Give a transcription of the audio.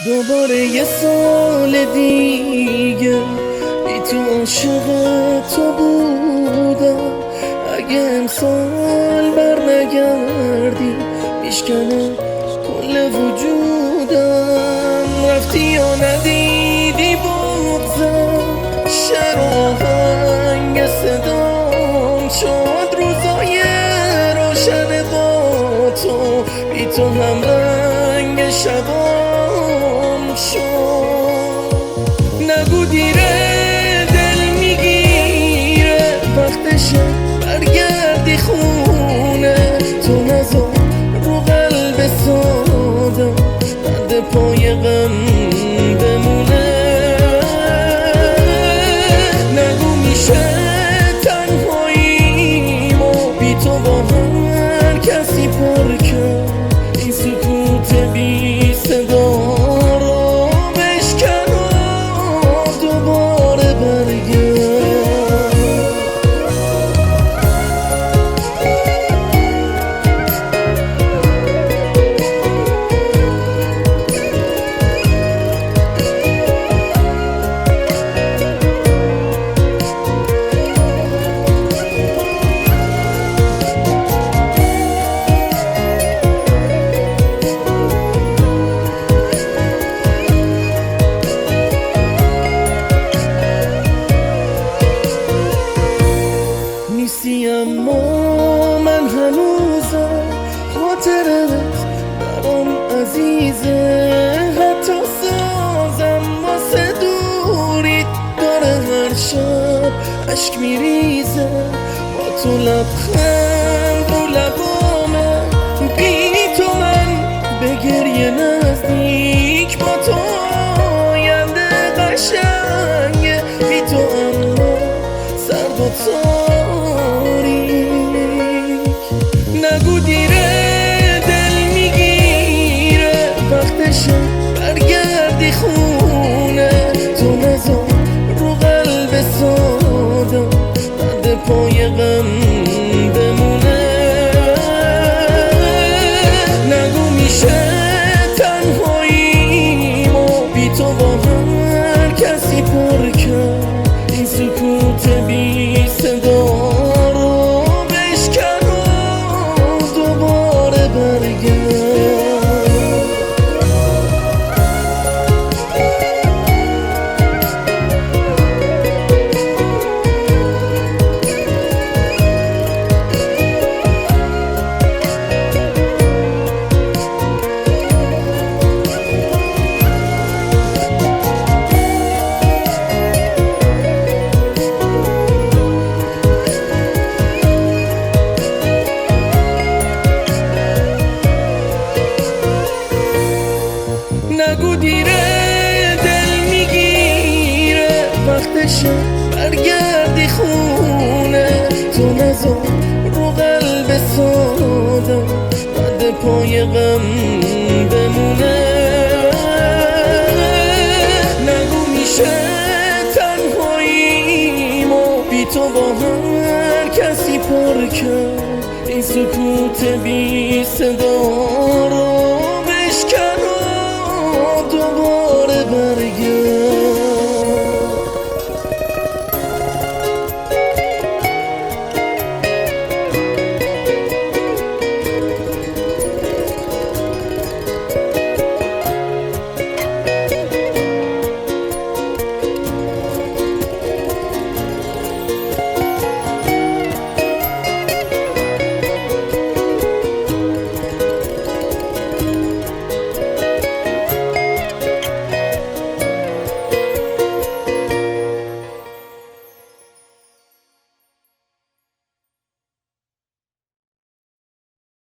دوباره یه سال دیگه بی تو عاشق تو بودم. اگه امسال بر نگردی میشکنه کل وجودم. رفتی یا ندیدی بغزم، شعر و آهنگ صدام شد روزای روشن با تو. بی تو هم رنگ شبام شد. نگو دیره دل میگیره، وقتشه برگردی خونه. تو نذار رو قلب سادم بند پای غم بمونه. نگو میشه تنهاییم و بی تو با هر کسی پر کرد. این سکوت بی صدا رو بشکن و دوباره برگرد. نیستی اما من هنوزم، خاطرت برام عزیزه. حتی سازم واسه دوریت داره هر شب عشق میریزه. با تو لبخند و لبامه، بی تو من به گریه نزدیک. با تو آینده قشنگه، بی تو اما سرد و تاریک. نگو دیره دل میگیره، وقتشه برگردی خونه. تو نذار رو قلب سادم بند پای غم بمونه. نگو میشه تنهاییم و بی تو با هر کسی پر کرد. این سکوت بی صدا رو بشکن و دوباره برگرد. نگو دیره دل میگیره، وقتشه برگردی خونه. تو نذار رو قلب سادم بند پای غم بمونه. نگو میشه تنهاییم و بی تو با هر کسی پر کرد. این سکوت بی صدا